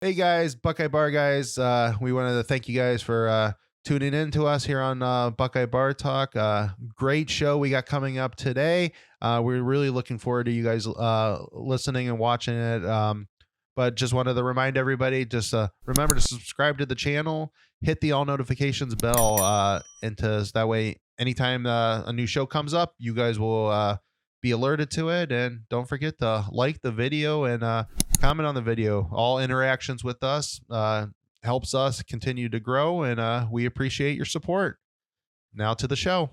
Hey guys, Buckeye Bar Guys. We wanted to thank you guys for tuning in to us here on Buckeye Bar Talk. Great show we got coming up today. We're really looking forward to you guys listening and watching it. But just wanted to remind everybody, just remember to subscribe to the channel, hit the all notifications bell, and that way, anytime a new show comes up, you guys will be alerted to it. And don't forget to like the video and comment on the video. All interactions with us helps us continue to grow, and we appreciate your support. Now to the show.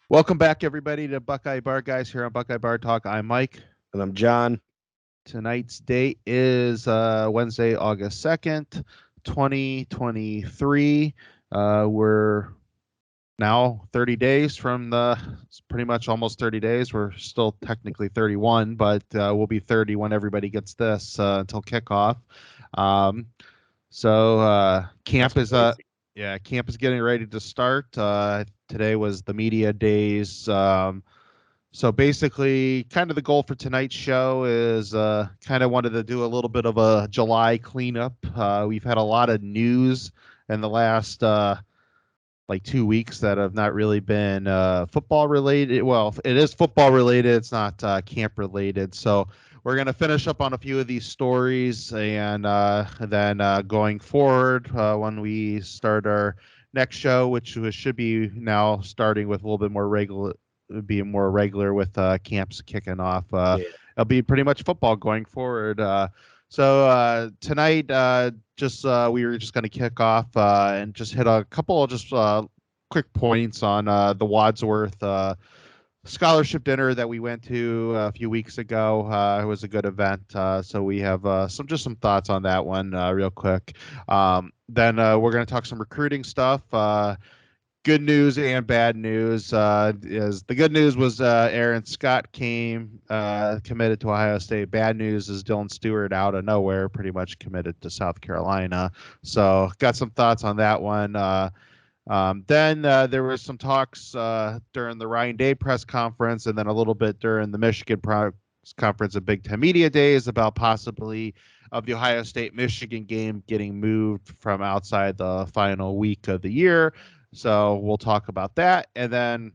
Welcome back, everybody, to Buckeye Bar Guys here on Buckeye Bar Talk. I'm Mike. And I'm John. Tonight's date is Wednesday, August 2nd, 2023. We're now 30 days from pretty much almost 30 days. We're still technically 31, but we'll be 30 when everybody gets this until kickoff. So camp is camp is getting ready to start. Today was the media days. So basically, kind of the goal for tonight's show is kind of wanted to do a little bit of a July cleanup. We've had a lot of news in the last 2 weeks that have not really been football related. Well, it is football related. It's not camp related. So we're going to finish up on a few of these stories, and then going forward, when we start our next show, which should be now starting with a little bit more regular, being more regular with camps kicking off. It'll be pretty much football going forward. So tonight, we were just going to kick off and just hit a couple of just quick points on the Wadsworth scholarship dinner that we went to a few weeks ago. It was a good event. So we have some thoughts on that one real quick. Then we're going to talk some recruiting stuff. Good news and bad news. Is the good news was Aaron Scott committed to Ohio State. Bad news is Dylan Stewart out of nowhere pretty much committed to South Carolina. So got some thoughts on that one. Then there were some talks during the Ryan Day press conference, and then a little bit during the Michigan press conference of Big Ten Media Days about possibly of the Ohio State-Michigan game getting moved from outside the final week of the year. So we'll talk about that. And then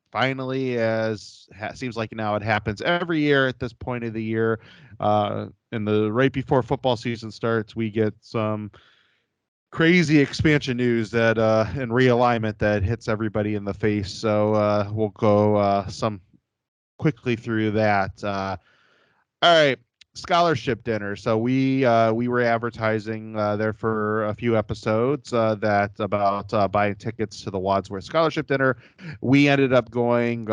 finally, seems like now it happens every year at this point of the year, right before football season starts, we get some crazy expansion news that and realignment that hits everybody in the face. So we'll go some quickly through that. All right. Scholarship dinner. So we were advertising there for a few episodes that about buying tickets to the Wadsworth Scholarship Dinner. We ended up going.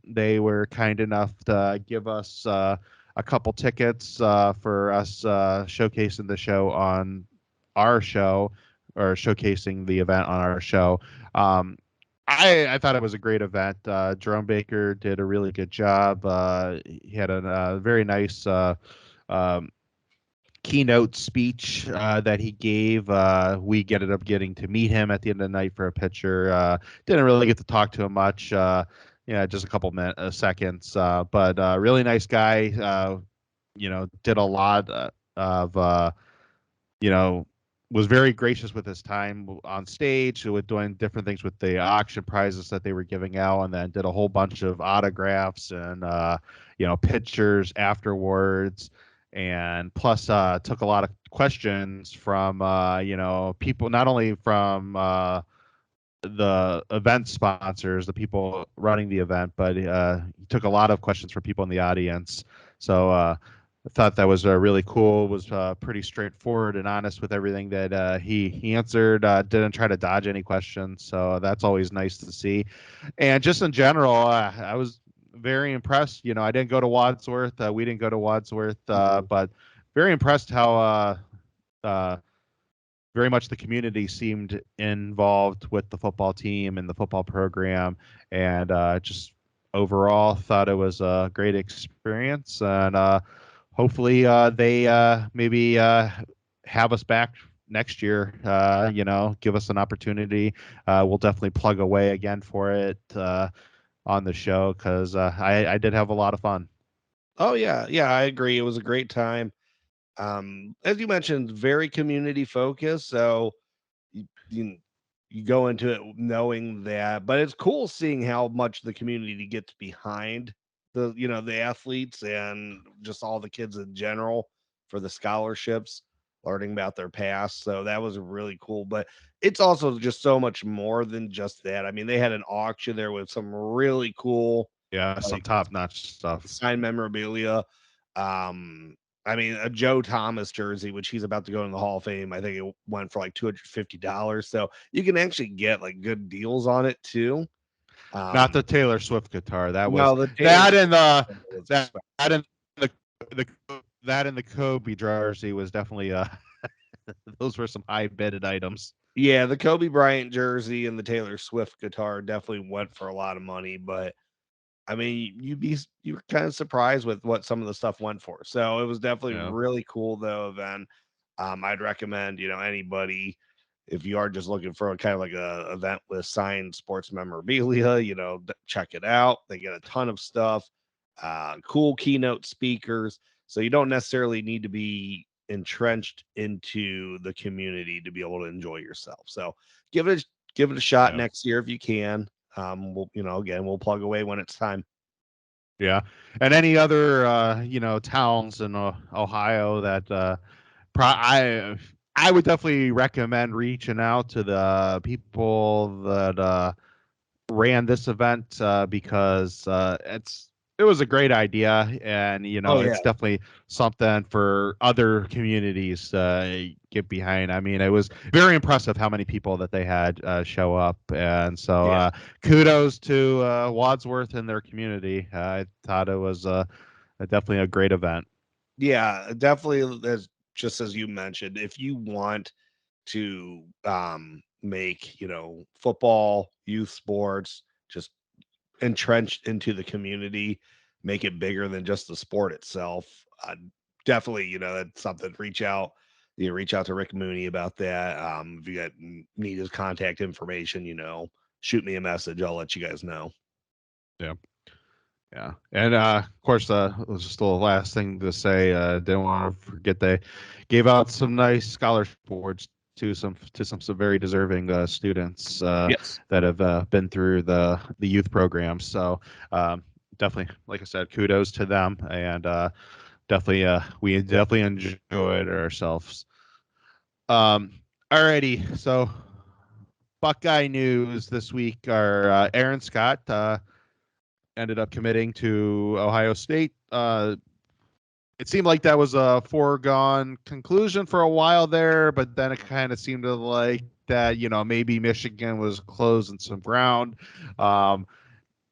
They were kind enough to give us a couple tickets for us showcasing the show on our show, or showcasing the event on our show. I thought it was a great event. Jerome Baker did a really good job. He had a very nice keynote speech that he gave. We ended up getting to meet him at the end of the night for a picture. Didn't really get to talk to him much. Just a couple seconds. But really nice guy. Did a lot of was very gracious with his time on stage, with doing different things with the auction prizes that they were giving out, and then did a whole bunch of autographs and pictures afterwards. And plus took a lot of questions from people, not only from the event sponsors, the people running the event, but he took a lot of questions from people in the audience. So I thought that was really cool. It was pretty straightforward and honest with everything that he answered. Didn't try to dodge any questions, so that's always nice to see. And just in general, I was very impressed. I didn't go to Wadsworth. We didn't go to Wadsworth, but very impressed how very much the community seemed involved with the football team and the football program, and just overall thought it was a great experience. And hopefully they maybe have us back next year, give us an opportunity. We'll definitely plug away again for it on the show, because I did have a lot of fun. Oh, yeah. Yeah, I agree. It was a great time. As you mentioned, very community focused. So you you go into it knowing that, but it's cool seeing how much the community gets behind the athletes and just all the kids in general for the scholarships, learning about their past. So that was really cool. But it's also just so much more than just that. I mean, they had an auction there with some really cool Yeah, some like top-notch stuff. signed memorabilia. Um, I mean, a Joe Thomas jersey, which he's about to go in the Hall of Fame, I think it went for like $250. So you can actually get like good deals on it too. Not the Um, Taylor Swift guitar. That was no, the Taylor that Swift and the was that expensive. that and the that and the Kobe jersey was definitely those were some high bidded items. Yeah, the Kobe Bryant jersey and the Taylor Swift guitar definitely went for a lot of money, but I mean, you were kind of surprised with what some of the stuff went for. So it was definitely Yeah. really cool though event. I'd recommend, anybody if you are just looking for a kind of like a event with signed sports memorabilia, check it out. They get a ton of stuff, cool keynote speakers. So you don't necessarily need to be entrenched into the community to be able to enjoy yourself. So give it a shot Yeah. next year if you can. Again, we'll plug away when it's time. Yeah. And any other towns in Ohio that I would definitely recommend reaching out to the people that ran this event because it was a great idea, and Oh yeah, it's definitely something for other communities to get behind. I mean, it was very impressive how many people that they had show up, and so yeah, kudos to Wadsworth and their community. I thought it was definitely a great event. yeah. Definitely, as just as you mentioned, if you want to make football, youth sports, just entrenched into the community, make it bigger than just the sport itself. Definitely, that's something. Reach out. Reach out to Rick Mooney about that. If you need his contact information, shoot me a message. I'll let you guys know. Yeah. Yeah, and of course, it was just the last thing to say. Didn't want to forget they gave out some nice scholarship awards to some very deserving students Yes. that have been through the youth programs. So definitely, like I said, kudos to them, and definitely we definitely enjoyed ourselves. Alrighty, so Buckeye news this week are Aaron Scott. Ended up committing to Ohio State. It seemed like that was a foregone conclusion for a while there, but then it kind of seemed to like that, maybe Michigan was closing some ground. Um,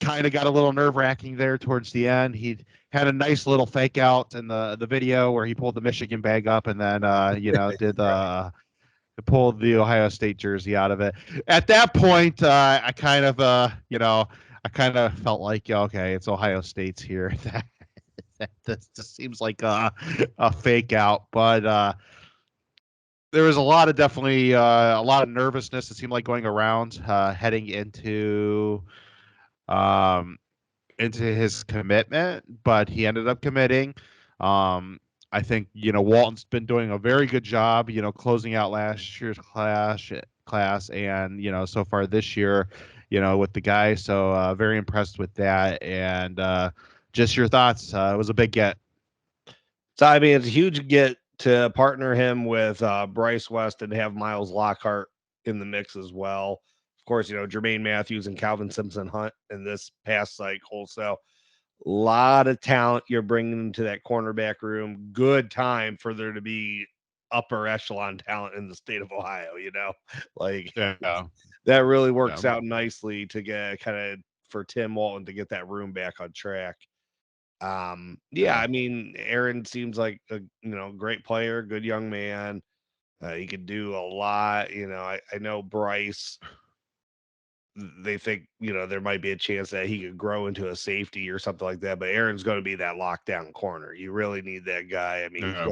Kind of got a little nerve wracking there towards the end. He had a nice little fake out in the video where he pulled the Michigan bag up and then, did pulled the Ohio State jersey out of it. At that point, I kind of, I kind of felt like, yeah, okay, it's Ohio State's here. That just seems like a fake out, but there was a lot of definitely a lot of nervousness. It seemed like going around heading um, into his commitment, but he ended up committing. Um, I think Walton's been doing a very good job, closing out last year's class, and so far this year, with the guy. So very impressed with that, and just your thoughts. It was a big get. So I mean, it's a huge get to partner him with Bryce West and have Miles Lockhart in the mix as well. Of course, Jermaine Matthews and Calvin Simpson Hunt in this past cycle. So a lot of talent you're bringing into that cornerback room. Good time for there to be upper echelon talent in the state of Ohio. Like Yeah, that really yeah, works out nicely to get kind of for Tim Walton to get that room back on track. Yeah, yeah, I mean, Aaron seems like a great player, good young man. He could do a lot. I know Bryce. They think there might be a chance that he could grow into a safety or something like that. But Aaron's going to be that lockdown corner. You really need that guy. I mean, he's yeah.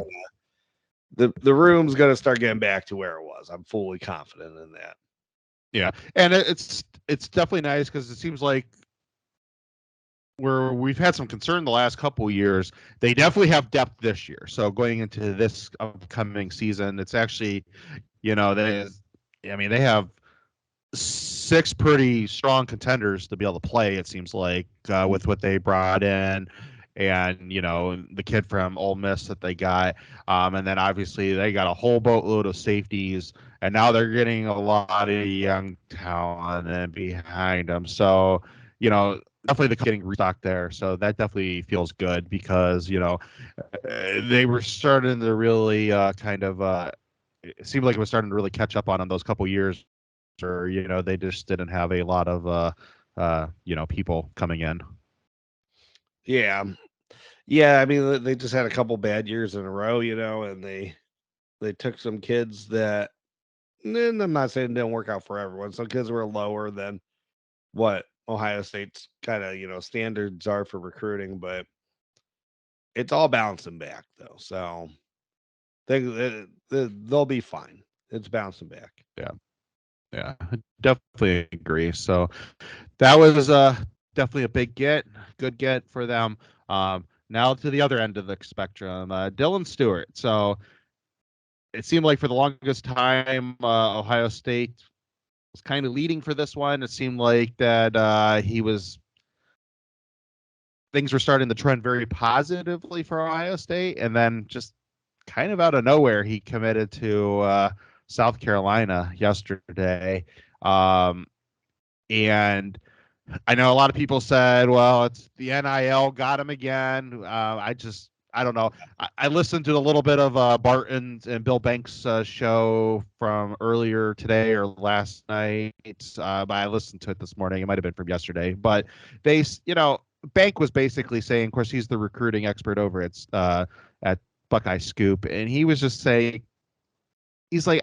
gonna the room's going to start getting back to where it was. I'm fully confident in that. Yeah, and it's definitely nice because it seems like where we've had some concern the last couple of years, they definitely have depth this year. So going into this upcoming season, it's actually, they have six pretty strong contenders to be able to play. It seems like with what they brought in, and the kid from Ole Miss that they got, and then obviously they got a whole boatload of safeties, and now they're getting a lot of young talent and behind them. So definitely the getting restocked there. So that definitely feels good because they were starting to really it seemed like it was starting to really catch up on them those couple years, or they just didn't have a lot of people coming in. Yeah. Yeah, I mean, they just had a couple bad years in a row, and they took some kids that, and I'm not saying it didn't work out for everyone. Some kids were lower than what Ohio State's kind of, standards are for recruiting, but it's all bouncing back though. So they'll be fine. It's bouncing back. Yeah, definitely agree. So that was definitely a good get for them. Now to the other end of the spectrum, Dylan Stewart. So it seemed like for the longest time, Ohio State was kind of leading for this one. It seemed like that things were starting to trend very positively for Ohio State, and then just kind of out of nowhere, he committed to South Carolina yesterday. And I know a lot of people said, well, it's the NIL got him again. I don't know. I listened to a little bit of Barton's and Bill Banks' show from earlier today or last night. But I listened to it this morning. It might have been from yesterday. But Bank was basically saying, of course, he's the recruiting expert over at Buckeye Scoop, and he was just saying, he's like,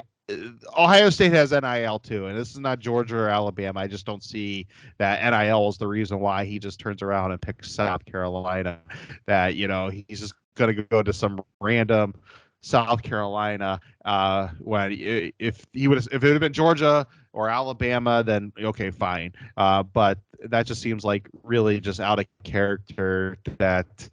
Ohio State has NIL too, and this is not Georgia or Alabama. I just don't see that NIL is the reason why he just turns around and picks South Carolina. That he's just going to go to some random South Carolina when if it would have been Georgia or Alabama, then okay, fine. But that just seems like really just out of character that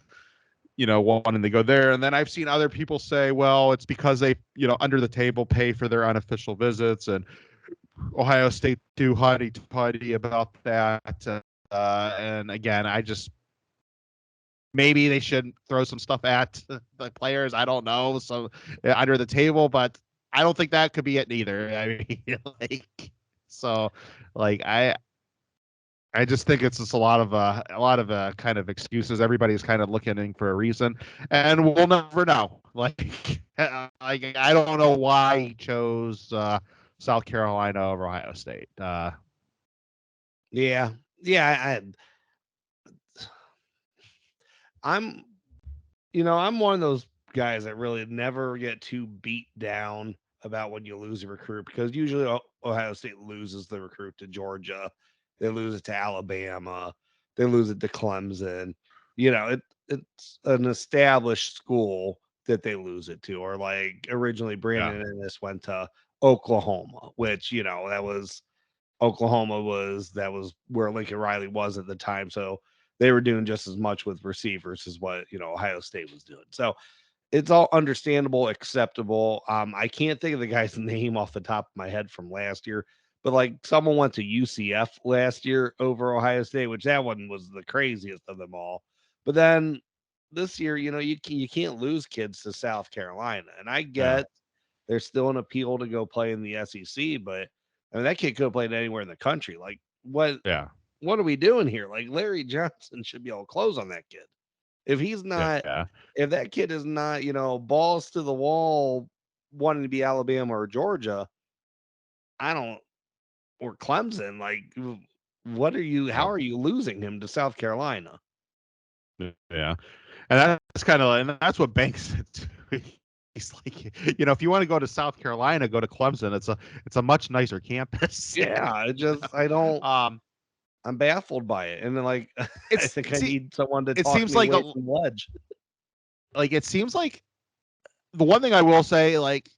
wanting to go there. And then I've seen other people say, well, it's because they, under the table pay for their unofficial visits, and Ohio State do huddy about that. And again, maybe they should throw some stuff at the players. I don't know. So under the table, but I don't think that could be it neither. I mean, so like, I just think it's just a lot of kind of excuses. Everybody's kind of looking for a reason, and we'll never know. Like, I don't know why he chose South Carolina over Ohio State. Yeah. Yeah. I'm I'm one of those guys that really never get too beat down about when you lose a recruit, because usually Ohio State loses the recruit to Georgia, they lose it to Alabama, they lose it to Clemson. It's an established school that they lose it to, or like originally Yeah, Brandon Ennis went to Oklahoma, which that was where Lincoln Riley was at the time. So they were doing just as much with receivers as what Ohio State was doing. So it's all understandable, acceptable. I can't think of the guy's name off the top of my head from last year, but like someone went to UCF last year over Ohio State, which that one was the craziest of them all. But then this year, you can't lose kids to South Carolina, and I yeah, get there's still an appeal to go play in the SEC, but I mean that kid could have played anywhere in the country. Like yeah, what are we doing here? Like Larry Johnson should be able to close on that kid. If he's not, yeah. if that kid is not, balls to the wall wanting to be Alabama or Georgia, I don't, or Clemson, like what are you, how Yep. are you losing him to South Carolina? Yeah. And that's what Banks said too. He's like, if you want to go to South Carolina, go to Clemson. It's a much nicer campus. Yeah, I don't, Um, I'm baffled by it. And then like, I it's think I see, need someone to it talk seems me like away from the ledge. it seems like the one thing I will say, like,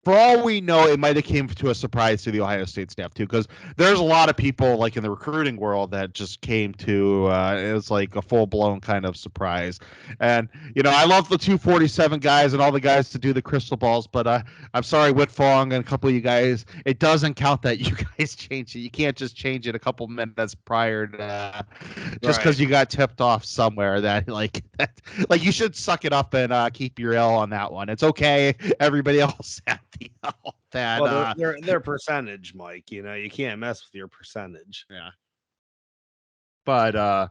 for all we know, it might have came to a surprise to the Ohio State staff too, because there's a lot of people like in the recruiting world that just came to it was like a full blown kind of surprise. And I love the 247 guys and all the guys to do the crystal balls, but I'm sorry, Whitfong and a couple of you guys, it doesn't count that you guys changed it. You can't just change it a couple minutes prior to just because you got tipped off somewhere that like you should suck it up and keep your L on that one. It's okay. Everybody else had the L. That Well, their percentage, Mike. You can't mess with your percentage. Yeah. But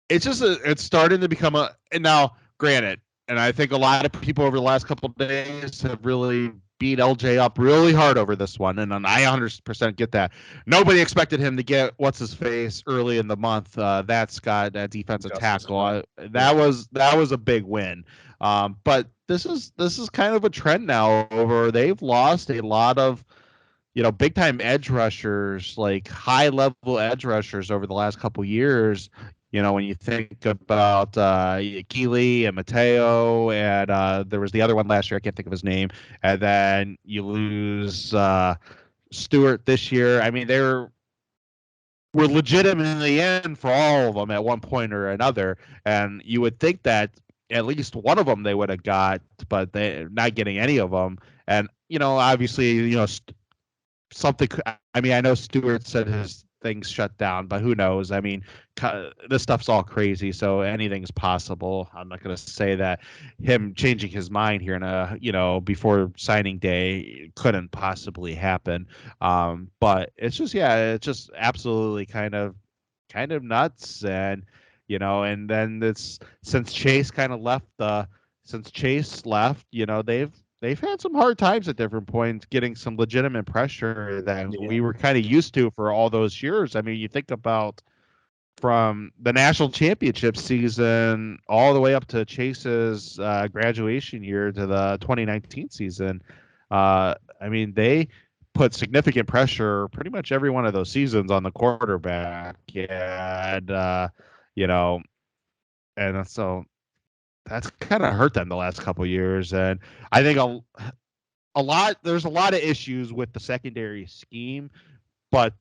it's just it's starting to become and now granted, and I think a lot of people over the last couple of days have really beat LJ up really hard over this one, and I 100% get that. Nobody expected him to get what's his face early in the month. That Scott, that defensive tackle, that was a big win. But this is kind of a trend now. They've lost a lot of big time edge rushers, like high level edge rushers over the last couple years. When you think about Keeley and Mateo, and there was the other one last year, I can't think of his name, and then you lose Stewart this year. I mean, were legitimately in for all of them at one point or another, and you would think that at least one of them they would have got, but they're not getting any of them. And obviously, something. I mean, I know Stewart said his thing's shut down, but who knows? I mean, this stuff's all crazy, so anything's possible. I'm not going to say that him changing his mind here in before signing day couldn't possibly happen. But it's just absolutely kind of nuts, and and then it's since Chase left, they've had some hard times at different points getting some legitimate pressure that we were kind of used to for all those years. I mean, you think about from the national championship season all the way up to Chase's graduation year to the 2019 season. I mean, they put significant pressure pretty much every one of those seasons on the quarterback. And so that's kind of hurt them the last couple of years. And I think there's a lot of issues with the secondary scheme, but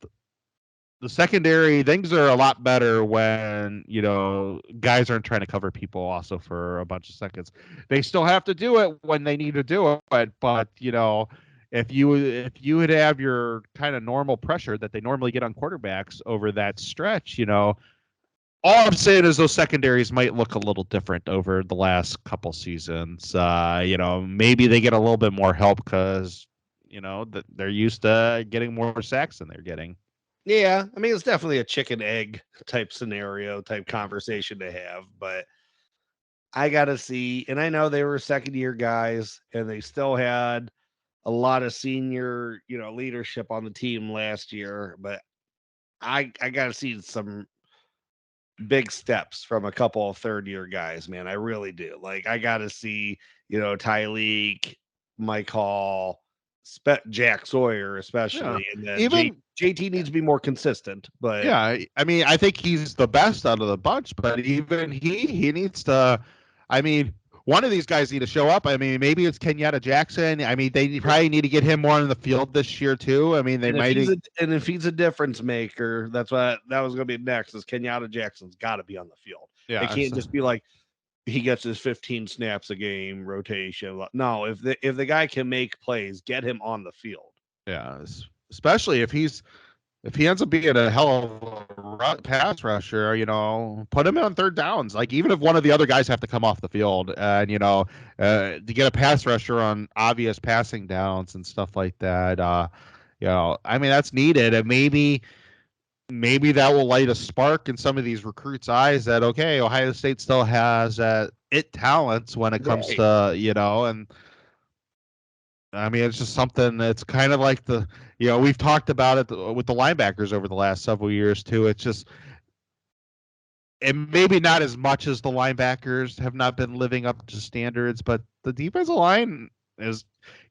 the secondary things are a lot better when guys aren't trying to cover people also for a bunch of seconds. They still have to do it when they need to do it, but if you would have your kind of normal pressure that they normally get on quarterbacks over that stretch, all I'm saying is those secondaries might look a little different over the last couple seasons. Maybe they get a little bit more help because they're used to getting more sacks than they're getting. Yeah, I mean, it's definitely a chicken egg type scenario, type conversation to have, but I got to see, and I know they were second year guys and they still had a lot of senior, leadership on the team last year, but I got to see some big steps from a couple of third year guys, man. I really do. Like, I got to see, Tyleek, Mike Hall, Jack Sawyer, especially. And then JT needs to be more consistent. But yeah, I mean, I think he's the best out of the bunch, but even he needs to. I mean, one of these guys need to show up. I mean, maybe it's Kenyatta Jackson. I mean, they probably need to get him more in the field this year too. I mean, if he's a difference maker, that's what that was going to be next. Is Kenyatta Jackson's got to be on the field. Yeah, it can't just be like he gets his 15 snaps a game rotation. No, if the guy can make plays, get him on the field. Yeah, especially if he ends up being a hell of a pass rusher, put him on third downs. Like, even if one of the other guys have to come off the field, and to get a pass rusher on obvious passing downs and stuff like that, I mean, that's needed. And maybe that will light a spark in some of these recruits' eyes that, okay, Ohio State still has talents when it comes to, and I mean, it's just something that's kind of like we've talked about it with the linebackers over the last several years too. It's just, and maybe not as much as the linebackers have not been living up to standards, but the defensive line is,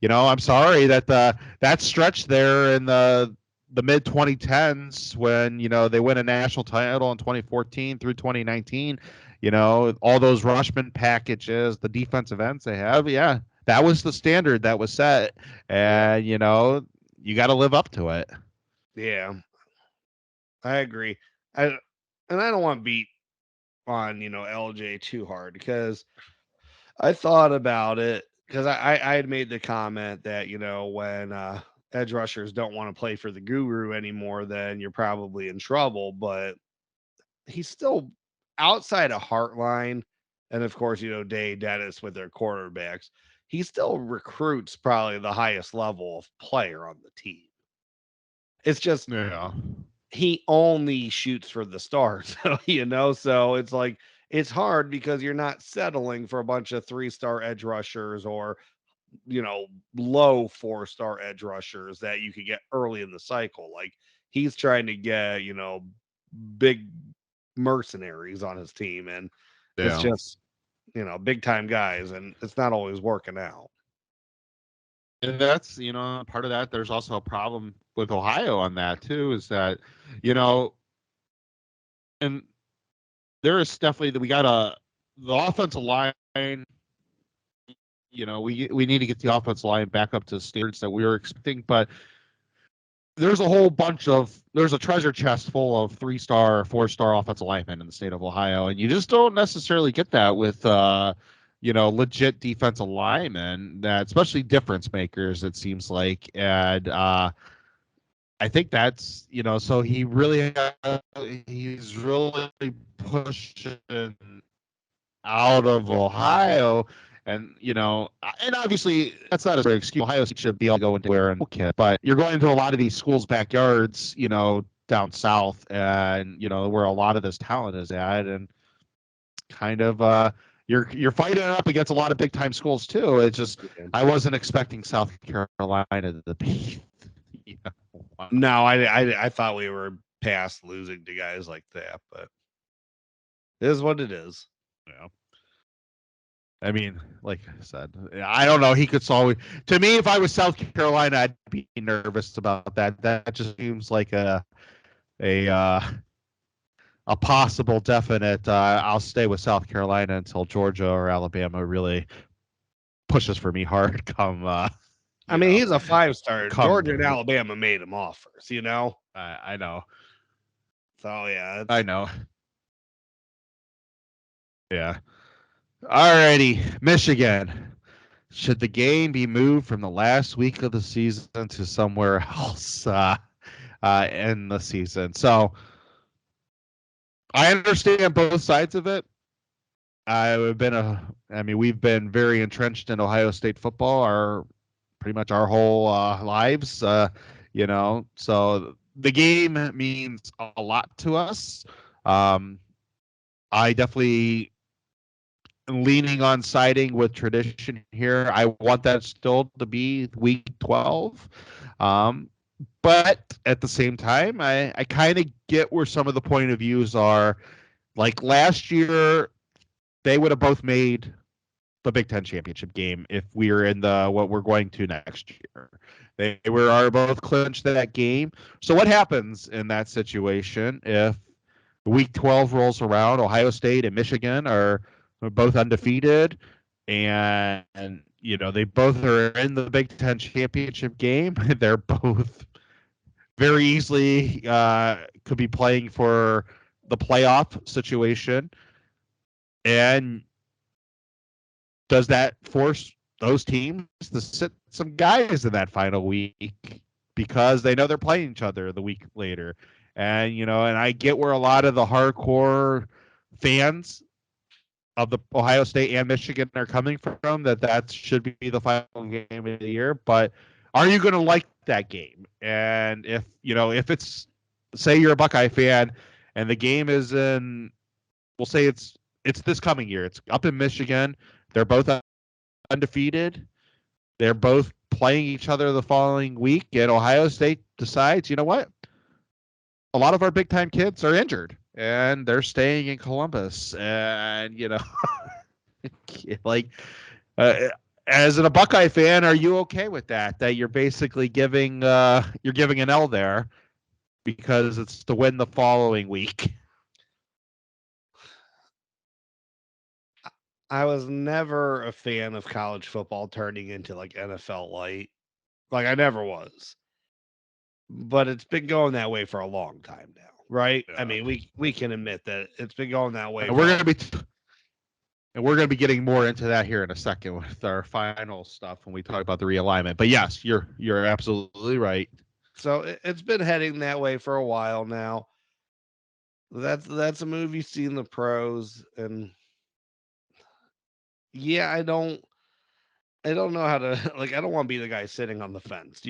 I'm sorry that that stretch there in the mid 2010s when, they win a national title in 2014 through 2019, all those Rushman packages, the defensive ends they have. Yeah. that was the standard that was set, and you know, you got to live up to it. Yeah, I agree. I and I don't want to beat on LJ too hard because I thought about it because I had made the comment that when edge rushers don't want to play for the guru anymore, then you're probably in trouble. But he's still outside of Heartline, and of course Day Dennis with their quarterbacks. He still recruits probably the highest level of player on the team. It's just Yeah. he only shoots for the stars, so it's like it's hard because you're not settling for a bunch of 3-star edge rushers or low 4-star edge rushers that you could get early in the cycle. Like he's trying to get big mercenaries on his team, and it's Yeah. just big time guys, and it's not always working out. And that's, part of that. There's also a problem with Ohio on that too, is that, you know, and there is definitely that we got the offensive line. We need to get the offensive line back up to standards that we were expecting, but there's a treasure chest full of 3-star, 4-star offensive linemen in the state of Ohio, and you just don't necessarily get that with legit defensive linemen, that especially difference makers, it seems like. And I think that's, so he's really pushing out of Ohio. And and obviously that's not a excuse. Ohio State should be able to go into where and kid, but you're going to a lot of these schools' backyards, down south, and where a lot of this talent is at, and kind of you're fighting up against a lot of big time schools too. It's just I wasn't expecting South Carolina to be. Wow. No, I thought we were past losing to guys like that, but it is what it is. Yeah. I mean, like I said, I don't know. He could solve. To me, if I was South Carolina, I'd be nervous about that. That just seems like a uh, a possible definite. I'll stay with South Carolina until Georgia or Alabama really pushes for me hard. Come, I mean, he's a 5-star. come. Georgia and Alabama made him offers, I know. So yeah, I know. Yeah. Alrighty, Michigan. Should the game be moved from the last week of the season to somewhere else in the season? So I understand both sides of it. We've been very entrenched in Ohio State football pretty much our whole lives. So the game means a lot to us. I definitely leaning on siding with tradition here. I want that still to be week 12. But at the same time, I kind of get where some of the point of views are. Like last year, they would have both made the Big Ten championship game if we were in what we're going to next year. They are both clinched that game. So what happens in that situation if Week 12 rolls around? Ohio State and Michigan are both undefeated, and they both are in the Big Ten championship game. They're both very easily could be playing for the playoff situation. And does that force those teams to sit some guys in that final week because they know they're playing each other the week later? And and I get where a lot of the hardcore fans of the Ohio State and Michigan are coming from, that should be the final game of the year. But are you going to like that game? And if it's, say you're a Buckeye fan and the game is we'll say it's this coming year, it's up in Michigan, they're both undefeated, they're both playing each other the following week, and Ohio State decides, you know what? A lot of our big time kids are injured and they're staying in Columbus, and like as a Buckeye fan, are you okay with that you're basically giving an L there because it's to win the following week? I was never a fan of college football turning into like NFL light. Like I never was. But it's been going that way for a long time now, right? I Yeah. mean, we can admit that it's been going that way And for we're a gonna be and we're gonna be getting more into that here in a second with our final stuff when we talk about the realignment. But yes, you're absolutely right. so it's been heading that way for a while now. That's a move you see in the pros, and yeah, I don't know how to like. I don't want to be the guy sitting on the fence,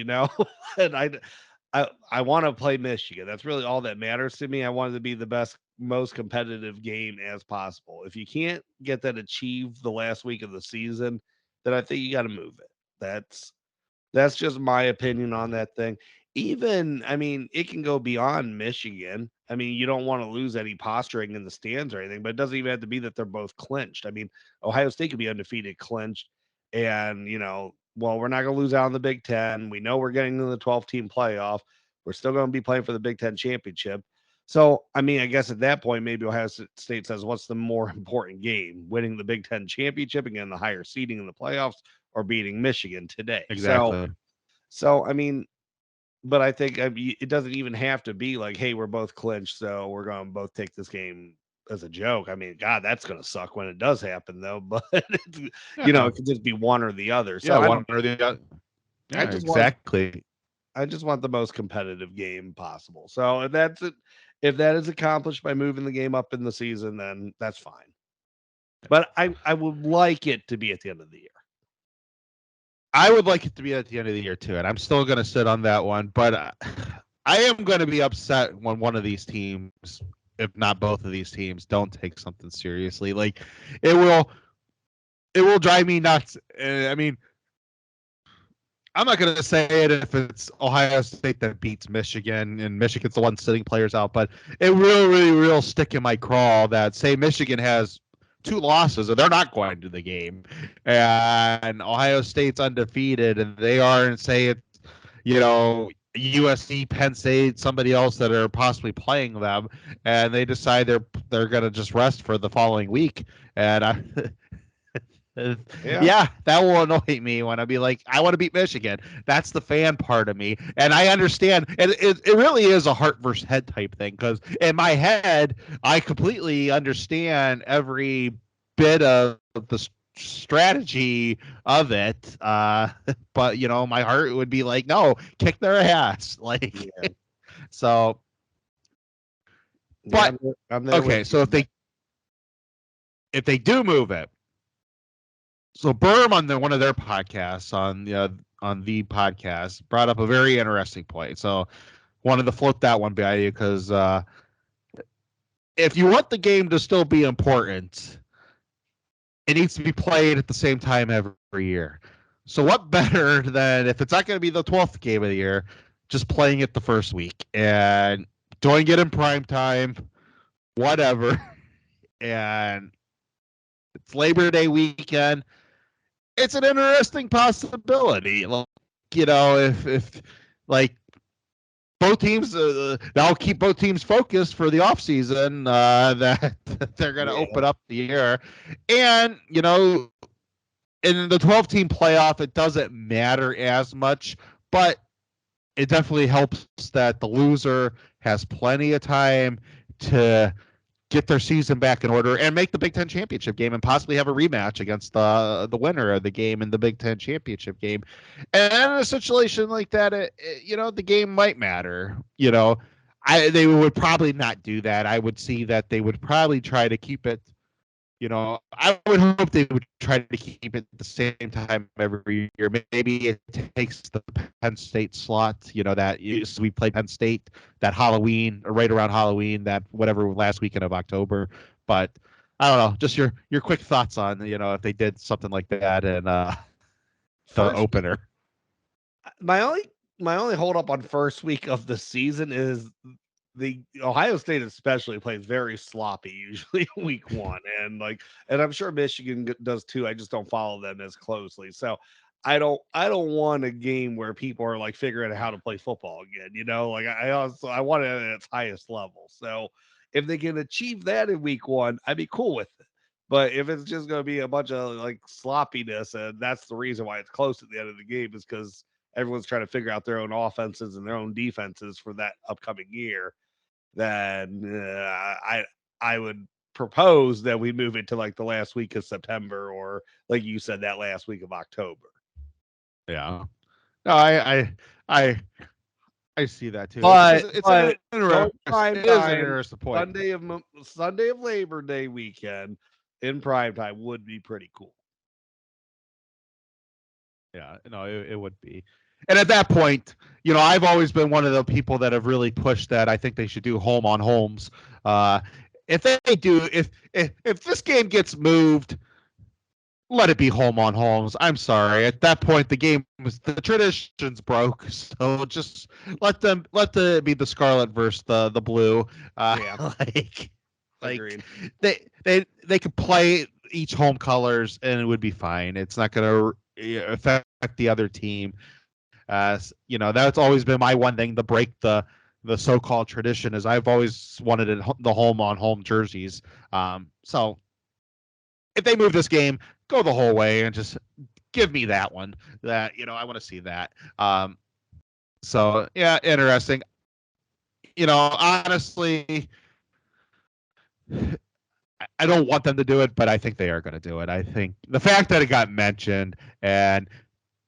and I want to play Michigan. That's really all that matters to me. I want it to be the best, most competitive game as possible. If you can't get that achieved the last week of the season, then I think you got to move it. That's just my opinion on that thing. Even, I mean, it can go beyond Michigan. I mean, you don't want to lose any posturing in the stands or anything, but it doesn't even have to be that they're both clinched. I mean, Ohio State could be undefeated, clinched, and well, we're not going to lose out on the Big Ten. We know we're getting to the 12-team playoff. We're still going to be playing for the Big Ten championship. So, I mean, I guess at that point, maybe Ohio State says, what's the more important game? Winning the Big Ten championship and getting the higher seeding in the playoffs, or beating Michigan today. Exactly. So I mean, but I think it doesn't even have to be like, hey, we're both clinched, so we're going to both take this game as a joke. I mean, God, that's going to suck when it does happen, though. But Yeah. it could just be one or the other. So Yeah, I don't. one or the other. I Yeah, just want. exactly. I just want the most competitive game possible. So if that's it, if that is accomplished by moving the game up in the season, then that's fine. But I would like it to be at the end of the year. I would like it to be at the end of the year too, and I'm still going to sit on that one. But I am going to be upset when one of these teams, if not both of these teams, don't take something seriously. Like it will, it will drive me nuts. I mean, I'm not going to say it if it's Ohio State that beats Michigan and Michigan's the one sitting players out, but it will stick in my craw that say Michigan has two losses and they're not going to the game, and Ohio State's undefeated and they are, and say it, USC, Penn State, somebody else that are possibly playing them, and they decide they're going to just rest for the following week, and I. Yeah. Yeah, that will annoy me when I be like, I want to beat Michigan. That's the fan part of me. And I understand. And it really is a heart versus head type thing, because in my head, I completely understand every bit of the strategy of it. But, my heart would be like, no, kick their ass. Like, Yeah. so, Yeah. but I'm there with okay. you So on that. if they do move it, so Berm on one of their podcasts on the podcast brought up a very interesting point. So wanted to float that one by you because if you want the game to still be important, it needs to be played at the same time every year. So what better than, if it's not going to be the 12th game of the year, just playing it the first week and doing it in prime time, whatever. And it's Labor Day weekend. It's an interesting possibility. Like, if like both teams, that'll keep both teams focused for the offseason, that they're going to Yeah. open up the year. And, in the 12-team playoff, it doesn't matter as much, but it definitely helps that the loser has plenty of time to get their season back in order and make the Big Ten championship game and possibly have a rematch against the winner of the game in the Big Ten championship game. And in a situation like that, the game might matter. They would probably not do that. I would see that they would probably try to keep it. I would hope they would try to keep it the same time every year. Maybe it takes the Penn State slot, so we play Penn State that Halloween, or right around Halloween, that whatever last weekend of October. But I don't know, just your quick thoughts on, if they did something like that and the First week. opener. My only hold up on first week of the season is the Ohio State especially plays very sloppy usually week one, and I'm sure Michigan does too. I just don't follow them as closely, so I don't want a game where people are like figuring out how to play football again. Like I want it at its highest level. So if they can achieve that in week one, I'd be cool with it. But if it's just going to be a bunch of like sloppiness, and that's the reason why it's close at the end of the game, is because everyone's trying to figure out their own offenses and their own defenses for that upcoming year, then I would propose that we move it to like the last week of September, or like you said, that last week of October. Yeah. No, I see that too. It's But an no interesting, prime it is an time. interesting point. Sunday of Labor Day weekend in prime time would be pretty cool. Yeah, no, it would be. And at that point, I've always been one of the people that have really pushed that. I think they should do home on homes. If they do, if this game gets moved, let it be home on homes. I'm sorry. At that point, the traditions broke. So just let the be the scarlet versus the blue. Yeah. Like Agreed. they could play each home colors and it would be fine. It's not going to affect the other team. That's always been my one thing to break the so-called tradition is I've always wanted the home on home jerseys. So if they move this game, go the whole way and just give me that one. That I want to see that. So yeah, interesting. Honestly, I don't want them to do it, but I think they are going to do it. I think the fact that it got mentioned and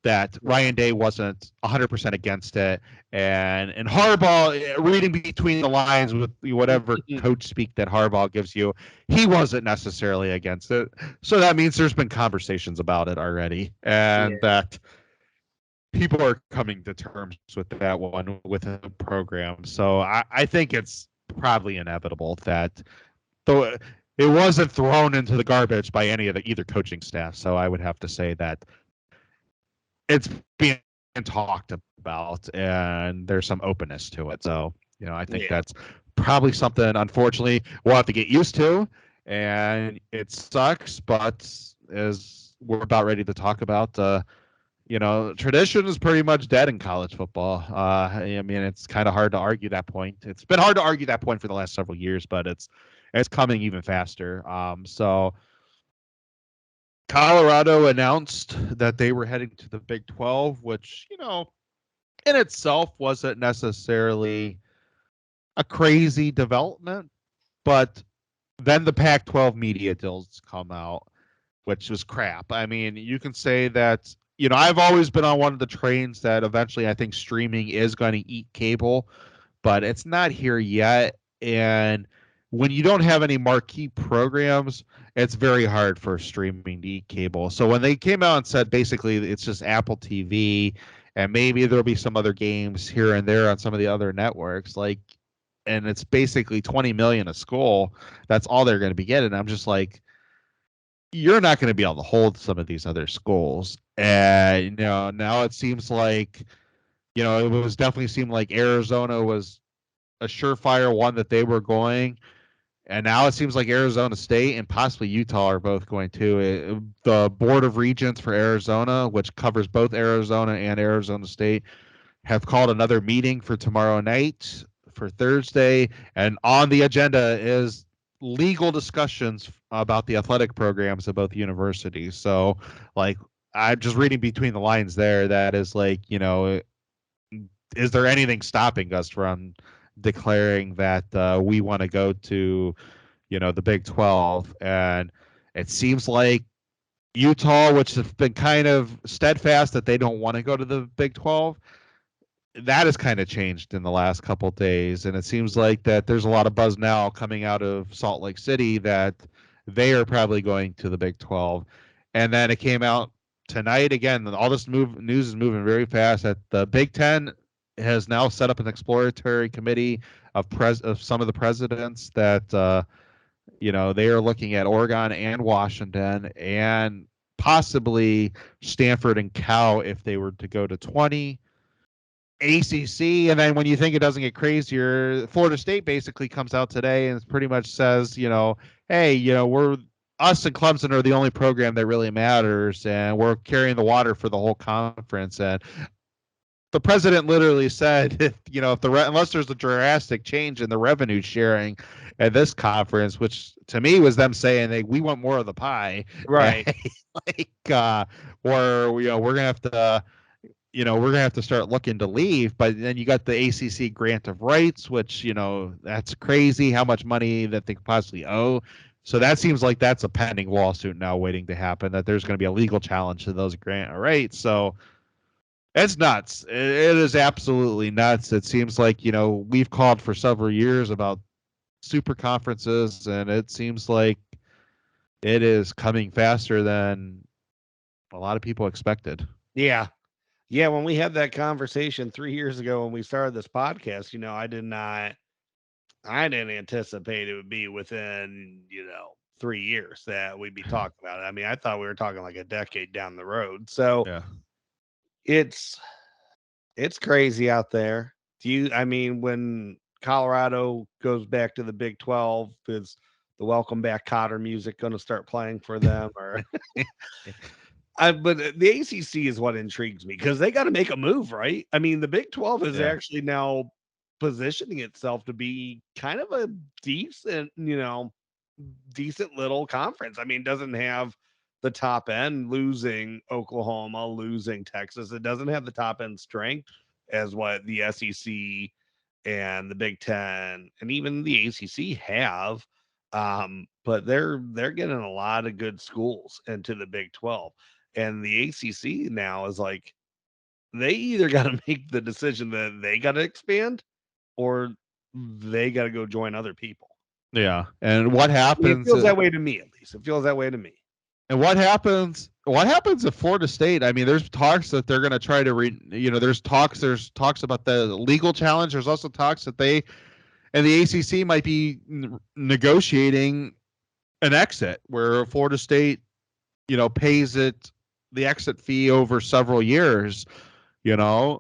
that Ryan Day wasn't 100% against it, and Harbaugh, reading between the lines with whatever coach speak that Harbaugh gives you, he wasn't necessarily against it. So that means there's been conversations about it already, and that people are coming to terms with that one with the program. So I think it's probably inevitable that though it wasn't thrown into the garbage by any of either coaching staff. So I would have to say that it's being talked about and there's some openness to it. So, I think that's probably something, unfortunately, we'll have to get used to. And it sucks, but as we're about ready to talk about, tradition is pretty much dead in college football. I mean, it's kind of hard to argue that point. It's been hard to argue that point for the last several years, but it's coming even faster. So Colorado announced that they were heading to the Big 12, which, in itself wasn't necessarily a crazy development, but then the Pac-12 media deals come out, which was crap. I mean, you can say that, I've always been on one of the trains that eventually I think streaming is going to eat cable, but it's not here yet. And when you don't have any marquee programs, it's very hard for streaming to eat cable. So when they came out and said basically it's just Apple TV and maybe there'll be some other games here and there on some of the other networks, and it's basically 20 million a school, that's all they're going to be getting. I'm just like, you're not going to be able to hold some of these other schools. And now it seems like, it was definitely seemed like Arizona was a surefire one that they were going. And now it seems like Arizona State and possibly Utah are both going to. The Board of Regents for Arizona, which covers both Arizona and Arizona State, have called another meeting for tomorrow night for Thursday. And on the agenda is legal discussions about the athletic programs of both universities. So, I'm just reading between the lines there. That is is there anything stopping us from declaring that we want to go to, the Big 12? And it seems like Utah, which has been kind of steadfast that they don't want to go to the Big 12, that has kind of changed in the last couple of days. And it seems like that there's a lot of buzz now coming out of Salt Lake City that they are probably going to the Big 12. And then it came out tonight again. All this news is moving very fast. That the Big Ten has now set up an exploratory committee of some of the presidents that they are looking at Oregon and Washington and possibly Stanford and Cal if they were to go to 20. ACC, and then when you think it doesn't get crazier, Florida State basically comes out today and pretty much says, hey, we're us and Clemson are the only program that really matters, and we're carrying the water for the whole conference. And the president literally said, if unless there's a drastic change in the revenue sharing at this conference, which to me was them saying we want more of the pie, Right. or we're gonna have to. We're gonna have to start looking to leave. But then you got the ACC grant of rights, which that's crazy how much money that they could possibly owe. So that seems like that's a pending lawsuit now waiting to happen. That there's going to be a legal challenge to those grant of rights. So it's nuts. It is absolutely nuts. It seems like we've called for several years about super conferences, and it seems like it is coming faster than a lot of people expected. Yeah. Yeah. When we had that conversation 3 years ago when we started this podcast, I didn't anticipate it would be within, 3 years that we'd be talking about it. I mean, I thought we were talking like a decade down the road. So Yeah. it's crazy out there. I mean, when Colorado goes back to the Big 12, is the welcome back Cotter music going to start playing for them? Or but the ACC is what intrigues me because they got to make a move, right? I mean, the Big 12 is Yeah. actually now positioning itself to be kind of a decent, decent little conference. I mean, doesn't have the top end, losing Oklahoma, losing Texas. It doesn't have the top end strength as what the SEC and the Big Ten and even the ACC have. But they're getting a lot of good schools into the Big 12. And the ACC now is like, they either got to make the decision that they got to expand or they got to go join other people. Yeah. And what I mean, it happens? feels that way to me, at least. It feels that way to me. And what happens? What happens at Florida State? I mean, there's talks that they're going to try to there's talks about the legal challenge. There's also talks that they and the ACC might be negotiating an exit where Florida State, pays the exit fee over several years, and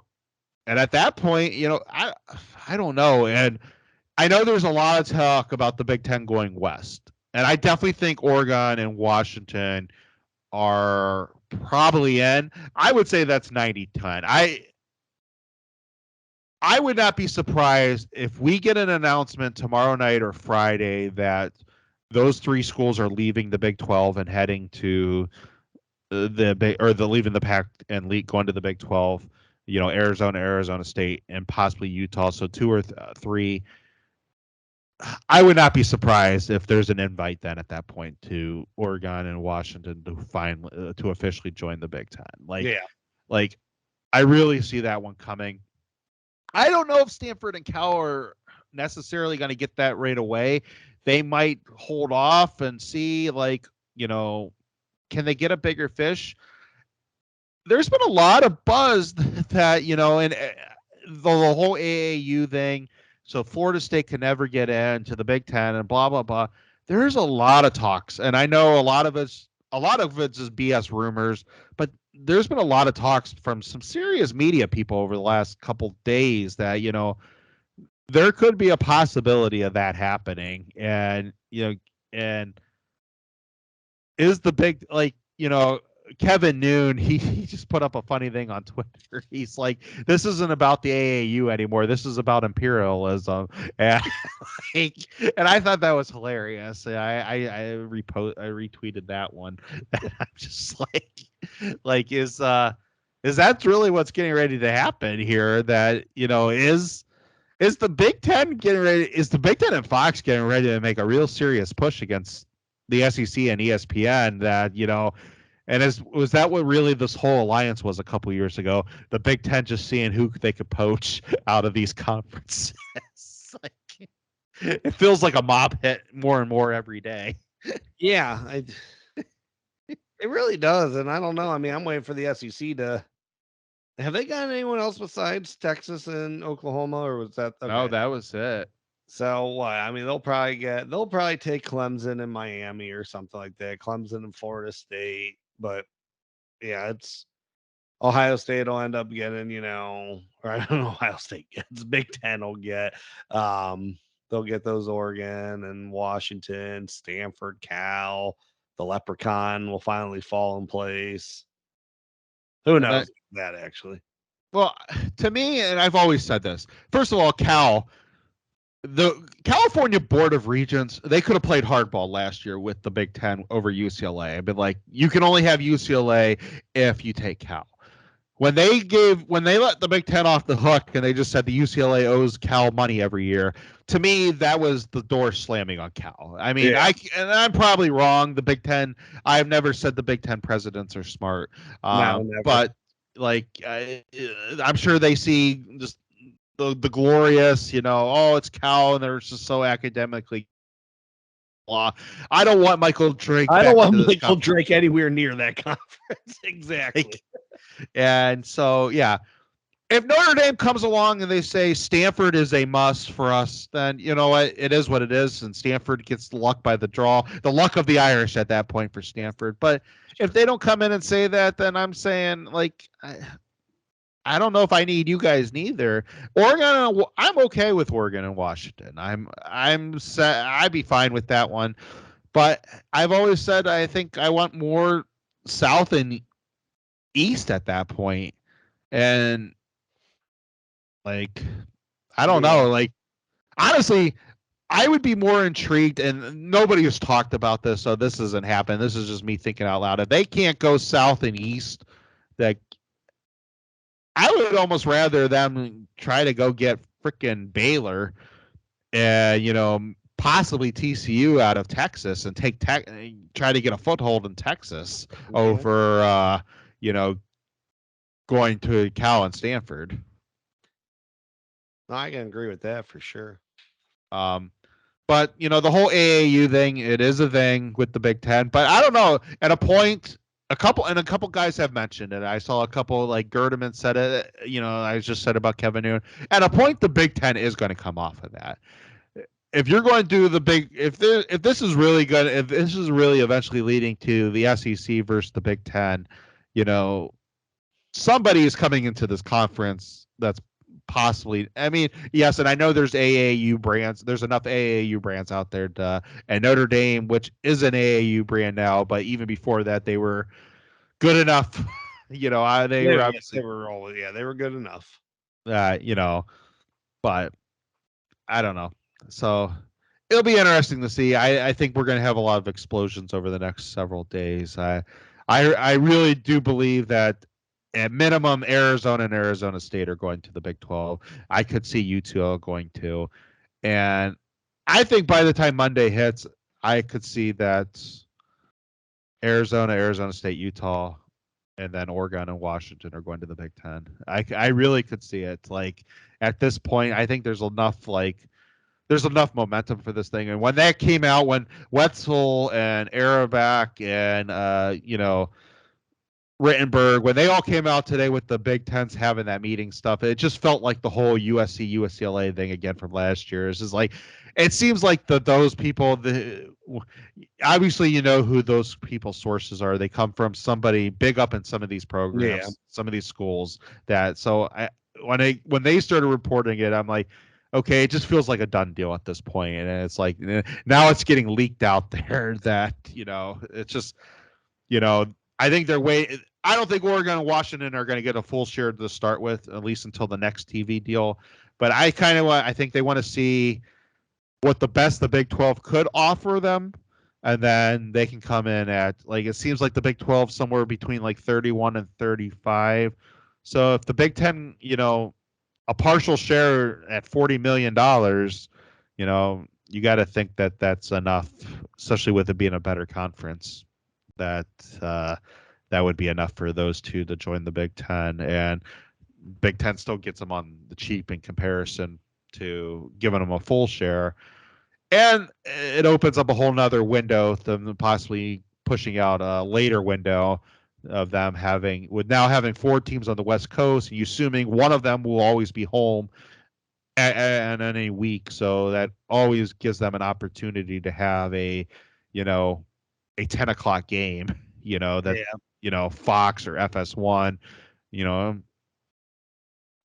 at that point, I don't know. And I know there's a lot of talk about the Big Ten going west. And I definitely think Oregon and Washington are probably in. I would say that's 90-10. I would not be surprised if we get an announcement tomorrow night or Friday that those three schools are leaving the Big 12 and heading to the leaving the Pac and going to the Big 12. Arizona State, and possibly Utah. So two or three. I would not be surprised if there's an invite then at that point to Oregon and Washington to officially join the Big Ten. Like I really see that one coming. I don't know if Stanford and Cal are necessarily going to get that right away. They might hold off and see, can they get a bigger fish? There's been a lot of buzz that, and the whole AAU thing. So Florida State can never get into the Big Ten and blah, blah, blah. There's a lot of talks. And I know a lot of it's just BS rumors, but there's been a lot of talks from some serious media people over the last couple days that, there could be a possibility of that happening. And, and is the big, Kevin Noon, he just put up a funny thing on Twitter. He's like, "This isn't about the AAU anymore. This is about imperialism." And, and I thought that was hilarious. I retweeted that one. I'm just is that really what's getting ready to happen here? That is the Big Ten getting ready? Is the Big Ten and Fox getting ready to make a real serious push against the SEC and ESPN? That and was that what really this whole alliance was a couple years ago? The Big Ten just seeing who they could poach out of these conferences. It feels like a mob hit more and more every day. Yeah, it really does. And I don't know. I mean, I'm waiting for the SEC to. Have they got anyone else besides Texas and Oklahoma, or was that okay? No, that was it. So what? I mean, they'll probably take Clemson and Miami or something like that. Clemson and Florida State, but yeah, it's Ohio State will end up getting, or I don't know, Ohio State gets Big Ten will get. They'll get those Oregon and Washington, Stanford, Cal. The Leprechaun will finally fall in place. Who knows that actually? Well, to me, and I've always said this. First of all, the California Board of Regents, they could have played hardball last year with the Big Ten over UCLA. I've been like, you can only have UCLA if you take Cal. When they let the Big Ten off the hook and they just said the UCLA owes Cal money every year, to me that was the door slamming on Cal. I mean, Yeah. and I'm probably wrong. The Big Ten, I've never said the Big Ten presidents are smart, No, never. but like I'm sure they see just the glorious, oh, it's Cal and they're just so academically blah. I don't want Michael Drake I don't back want into this Michael conference. Drake anywhere near that conference. Exactly. And so, yeah, if Notre Dame comes along and they say Stanford is a must for us, then you know what? It is what it is, and Stanford gets the luck by the draw, the luck of the Irish at that point for Stanford. But if they don't come in and say that, then I'm saying like I don't know if I need you guys neither. Oregon, I'm okay with Oregon and Washington. I'd be fine with that one. But I've always said I think I want more South and East at that point, and like I don't know, like honestly, I would be more intrigued, and nobody has talked about this, so this isn't happening. This is just me thinking out loud. If they can't go South and East, that I would almost rather them try to go get freaking Baylor, possibly TCU out of Texas and try to get a foothold in Texas over, going to Cal and Stanford. No, I can agree with that for sure. But the whole AAU thing, it is a thing with the Big Ten. But I don't know. At a point, a couple guys have mentioned it. I saw a couple like Gerdeman said it. I just said about Kevin Noon. At a point, the Big Ten is going to come off of that. If you're going to do if this is really good, if this is really eventually leading to the SEC versus the Big Ten, somebody is coming into this conference that's possibly. I mean, yes, and I know there's AAU brands. There's enough AAU brands out there, and Notre Dame, which is an AAU brand now, but even before that, they were good enough. They were obviously they were good enough. But I don't know. So it'll be interesting to see. I think we're going to have a lot of explosions over the next several days. I really do believe that at minimum Arizona and Arizona State are going to the Big 12. I could see UTO going to. And I think by the time Monday hits, I could see that Arizona State, Utah, and then Oregon and Washington are going to the Big Ten. I really could see it. Like at this point, I think there's enough momentum for this thing. And when that came out, when Wetzel and Araback and Rittenberg, when they all came out today with the Big Tens having that meeting stuff, it just felt like the whole USC UCLA thing again from last year. It's just like it seems like those people, obviously who those people's sources are. They come from somebody big up in some of these programs, some of these schools. When they started reporting it, I'm like, okay, it just feels like a done deal at this point, and it's like now it's getting leaked out there that it's just I think I don't think Oregon and Washington are going to get a full share to start with, at least until the next TV deal. But I think they want to see what the best the Big 12 could offer them, and then they can come in at it seems like the Big 12 somewhere between like 31 and 35. So if the Big 10, a partial share at $40 million, you got to think that that's enough, especially with it being a better conference. That would be enough for those two to join the Big Ten, and Big Ten still gets them on the cheap in comparison to giving them a full share, and it opens up a whole nother window, them possibly pushing out a later window of them having 4 teams on the West Coast, and you assuming one of them will always be home at any week, so that always gives them an opportunity to have a 10 o'clock game, Fox or FS1,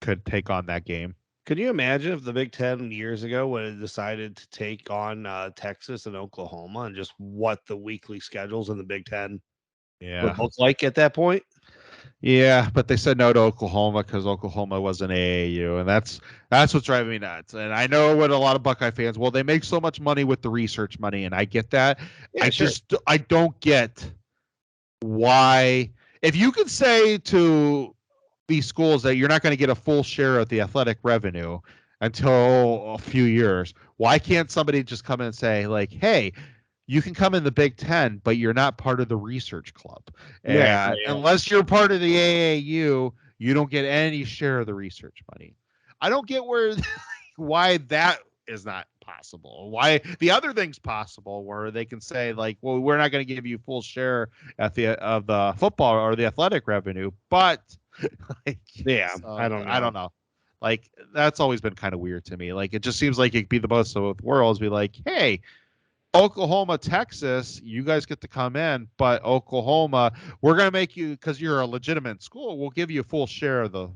could take on that game. Could you imagine if the Big Ten years ago would have decided to take on Texas and Oklahoma, and just what the weekly schedules in the Big Ten would look like at that point? Yeah, but they said no to Oklahoma because Oklahoma was an AAU, and that's what's driving me nuts. And I know what a lot of Buckeye fans. Well, they make so much money with the research money, and I get that. Yeah, sure. I don't get why. If you could say to these schools that you're not going to get a full share of the athletic revenue until a few years, why can't somebody just come in and say like, hey, you can come in the Big Ten, but you're not part of the research club. Yeah, And yeah. unless you're part of the AAU, you don't get any share of the research money. I don't get why that is not possible. Why the other thing's possible where they can say like, well, we're not going to give you full share of the football or the athletic revenue, but like, Yeah, I don't know. I don't know. Like that's always been kind of weird to me. Like it just seems like it'd be the most of both worlds. Be like, hey, Oklahoma, Texas, you guys get to come in, but Oklahoma, we're gonna make you because you're a legitimate school. We'll give you a full share of the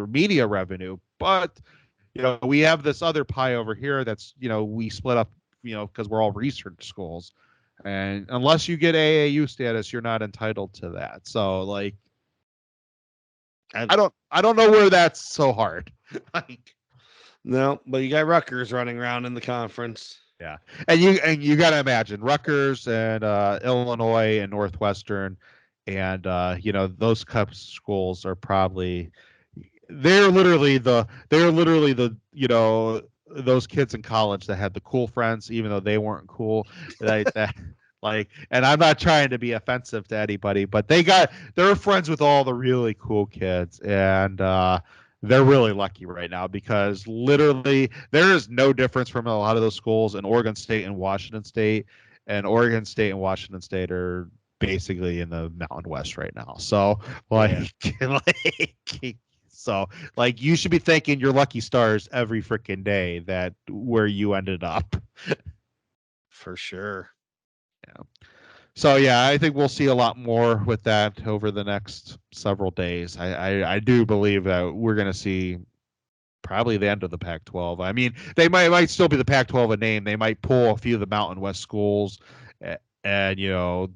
media revenue, but we have this other pie over here that's we split up because we're all research schools, and unless you get AAU status, you're not entitled to that. So like, I don't know where that's so hard. Like, no, but you got Rutgers running around in the conference. yeah, and you got to imagine Rutgers and Illinois and Northwestern, and those cup schools are probably they're literally the those kids in college that had the cool friends even though they weren't cool that like, and I'm not trying to be offensive to anybody, but they're friends with all the really cool kids, and they're really lucky right now because literally there is no difference from a lot of those schools in Oregon State and Washington State, and Oregon State and Washington State are basically in the Mountain West right now. So like, like so like you should be thanking your lucky stars every freaking day that where you ended up. For sure. Yeah. So yeah, I think we'll see a lot more with that over the next several days. I do believe that we're going to see probably the end of the Pac-12. I mean, they might still be the Pac-12 in name. They might pull a few of the Mountain West schools and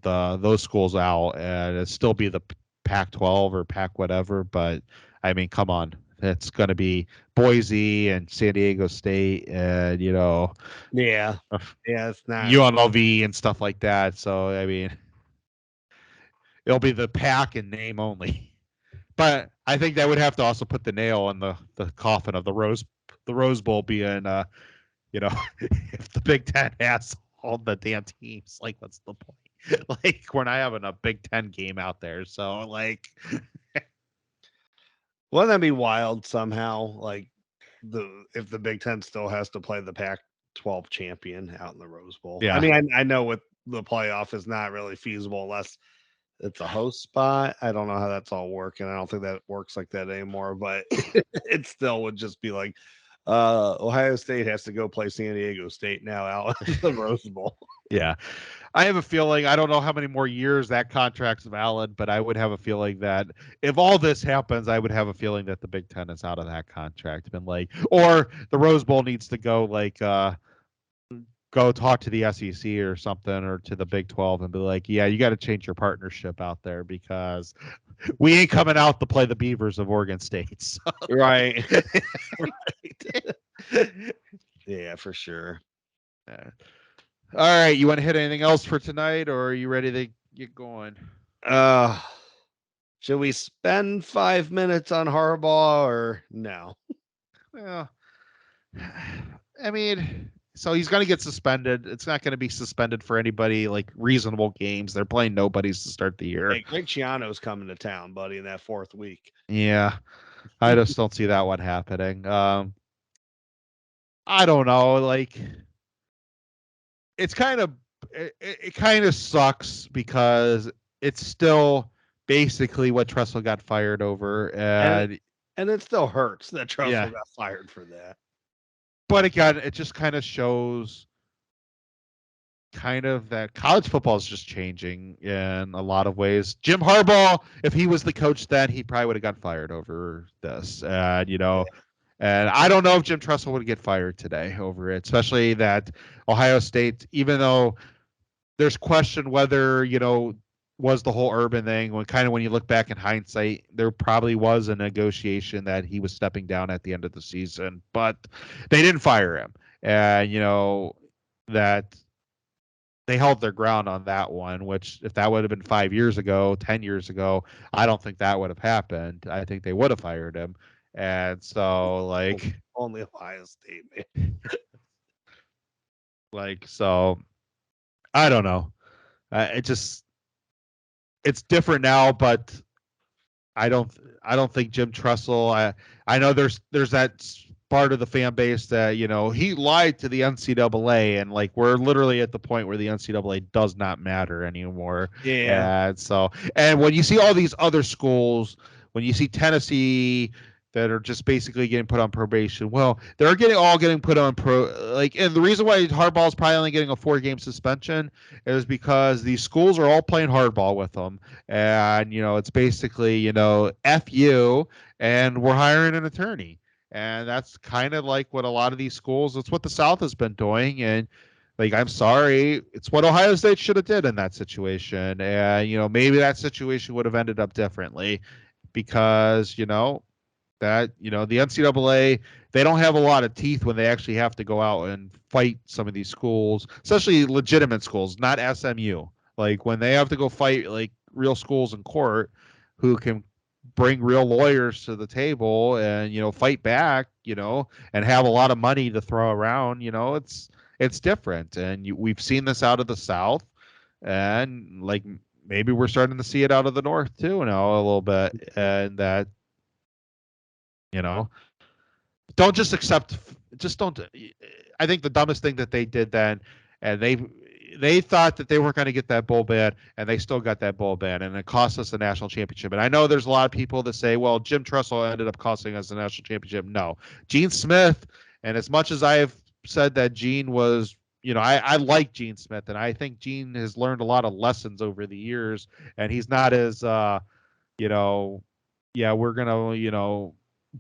those schools out, and it still be the Pac-12 or Pac whatever. But I mean, come on, it's going to be Boise and San Diego State, and yeah, it's not UNLV and stuff like that. So I mean, it'll be the Pac in name only. But I think that would have to also put the nail in the coffin of the Rose Bowl being if the Big Ten has all the damn teams, like what's the point? Like we're not having a Big Ten game out there, so like, wouldn't that be wild somehow? Like if the Big Ten still has to play the Pac-12 champion out in the Rose Bowl. yeah. I mean, I know with the playoff is not really feasible unless it's a host spot. I don't know how that's all working. I don't think that works like that anymore, but it still would just be like Ohio State has to go play San Diego State now out in the Rose Bowl. Yeah. I have a feeling, I don't know how many more years that contract's valid, but I would have a feeling that if all this happens, I would have a feeling that the Big Ten is out of that contract. Been like, or the Rose Bowl needs to go like go talk to the SEC or something, or to the Big 12 and be like, yeah, you got to change your partnership out there because we ain't coming out to play the Beavers of Oregon State. So. Right. Right. Yeah, for sure. Yeah. All right, you want to hit anything else for tonight, or are you ready to get going? Should we spend 5 minutes on Harbaugh or no? Well, I mean, so he's going to get suspended. It's not going to be suspended for anybody like reasonable games. They're playing nobodies to start the year. Hey, Greg Schiano's coming to town, buddy, in that 4th week. Yeah, I just don't see that one happening. I don't know. Like, it's kind of it kind of sucks because it's still basically what Tressel got fired over, and it still hurts that Tressel got fired for that. But again, it just kind of shows kind of that college football is just changing in a lot of ways. Jim Harbaugh, if he was the coach then, he probably would have got fired over this. And I don't know if Jim Tressel would get fired today over it, especially that Ohio State, even though there's question whether, was the whole Urban thing. When you look back in hindsight, there probably was a negotiation that he was stepping down at the end of the season, but they didn't fire him, and that they held their ground on that one. Which, if that would have been 5 years ago, 10 years ago, I don't think that would have happened. I think they would have fired him, and so only Ohio State, man. So I don't know. It's different now, but I don't think Jim Tressel. I know there's that part of the fan base that he lied to the NCAA, and we're literally at the point where the NCAA does not matter anymore. Yeah. And when you see all these other schools, when you see Tennessee that are just basically getting put on probation, well, they're getting put on and the reason why Hardball is probably only getting a 4-game suspension is because these schools are all playing hardball with them, and it's basically F you, and we're hiring an attorney. And that's kind of like what a lot of these schools, it's what the South has been doing. And I'm sorry, it's what Ohio State should have did in that situation. And maybe that situation would have ended up differently, because that the NCAA, they don't have a lot of teeth when they actually have to go out and fight some of these schools, especially legitimate schools, not SMU. When they have to go fight real schools in court who can bring real lawyers to the table and fight back, and have a lot of money to throw around, it's different. And we've seen this out of the South, and maybe we're starting to see it out of the North too now a little bit. And that don't just accept, just don't. I think the dumbest thing that they did then, and they thought that they weren't going to get that bowl ban, and they still got that bowl ban, and it cost us the national championship. And I know there's a lot of people that say, well, Jim Tressel ended up costing us the national championship. No, Gene Smith, and as much as I've said that Gene was, I like Gene Smith, and I think Gene has learned a lot of lessons over the years, and he's not as, yeah, we're gonna,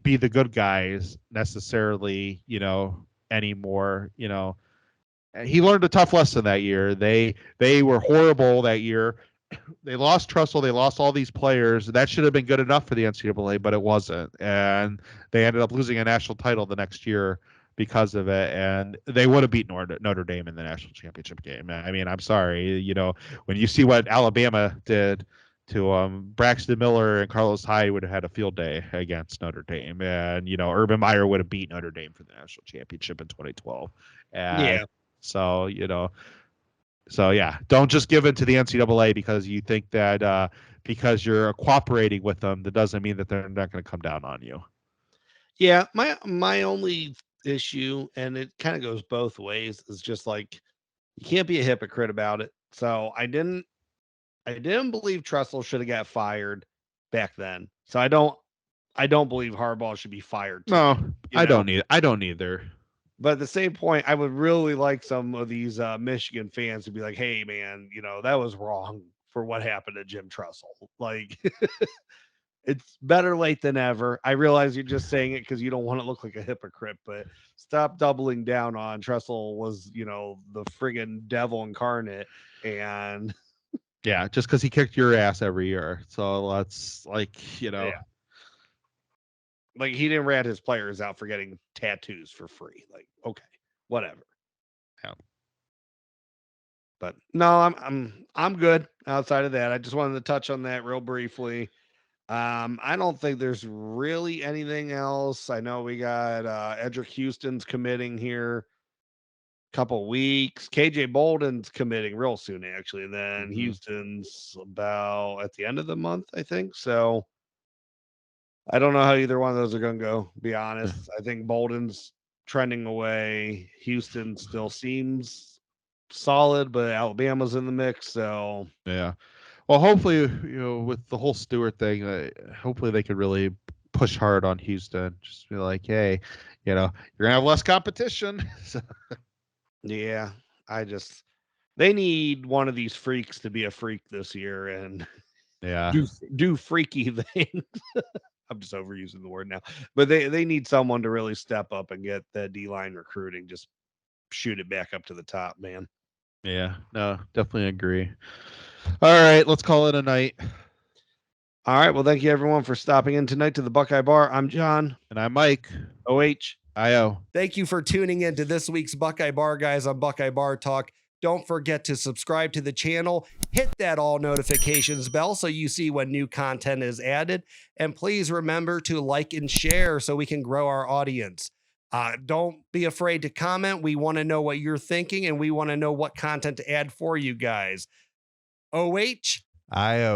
be the good guys necessarily, anymore. He learned a tough lesson that year. They were horrible that year. They lost Tressel. They lost all these players. That should have been good enough for the NCAA, but it wasn't. And they ended up losing a national title the next year because of it. And they would have beaten Notre Dame in the national championship game. I mean, I'm sorry. When you see what Alabama did to Braxton Miller, and Carlos Hyde would have had a field day against Notre Dame. And, Urban Meyer would have beat Notre Dame for the national championship in 2012. And Yeah. so, yeah, don't just give in to the NCAA because you think that because you're cooperating with them, that doesn't mean that they're not going to come down on you. Yeah. My only issue, and it kind of goes both ways, is just you can't be a hypocrite about it. So I didn't believe Tressel should have got fired back then. So I don't believe Harbaugh should be fired today. No, I don't either. But at the same point, I would really like some of these Michigan fans to be like, hey, man, that was wrong for what happened to Jim Tressel. It's better late than ever. I realize you're just saying it because you don't want to look like a hypocrite, but stop doubling down on Tressel was, the friggin' devil incarnate. And yeah, just because he kicked your ass every year. So let's yeah. He didn't rat his players out for getting tattoos for free. Okay, whatever. Yeah. But no, I'm good outside of that. I just wanted to touch on that real briefly. I don't think there's really anything else. I know we got Edric Houston's committing here couple weeks. KJ Bolden's committing real soon, actually. And then Houston's about at the end of the month, I think. So I don't know how either one of those are going to go, be honest. I think Bolden's trending away. Houston still seems solid, but Alabama's in the mix. So yeah. Well, hopefully, with the whole Stewart thing, hopefully they could really push hard on Houston. Just be like, hey, you're gonna have less competition. yeah, they need one of these freaks to be a freak this year and yeah, do freaky things. I'm just overusing the word now, but they need someone to really step up and get the D-line recruiting, just shoot it back up to the top, man. Yeah, no, definitely agree. All right, let's call it a night. All right. Well, thank you everyone for stopping in tonight to the Buckeye Bar. I'm John. And I'm Mike. OH. IO. Thank you for tuning in to this week's Buckeye Bar Guys on Buckeye Bar Talk. Don't forget to subscribe to the channel, hit that all notifications bell so you see when new content is added, and please remember to like and share so we can grow our audience. Don't be afraid to comment. We want to know what you're thinking, and we want to know what content to add for you guys. OH. IO.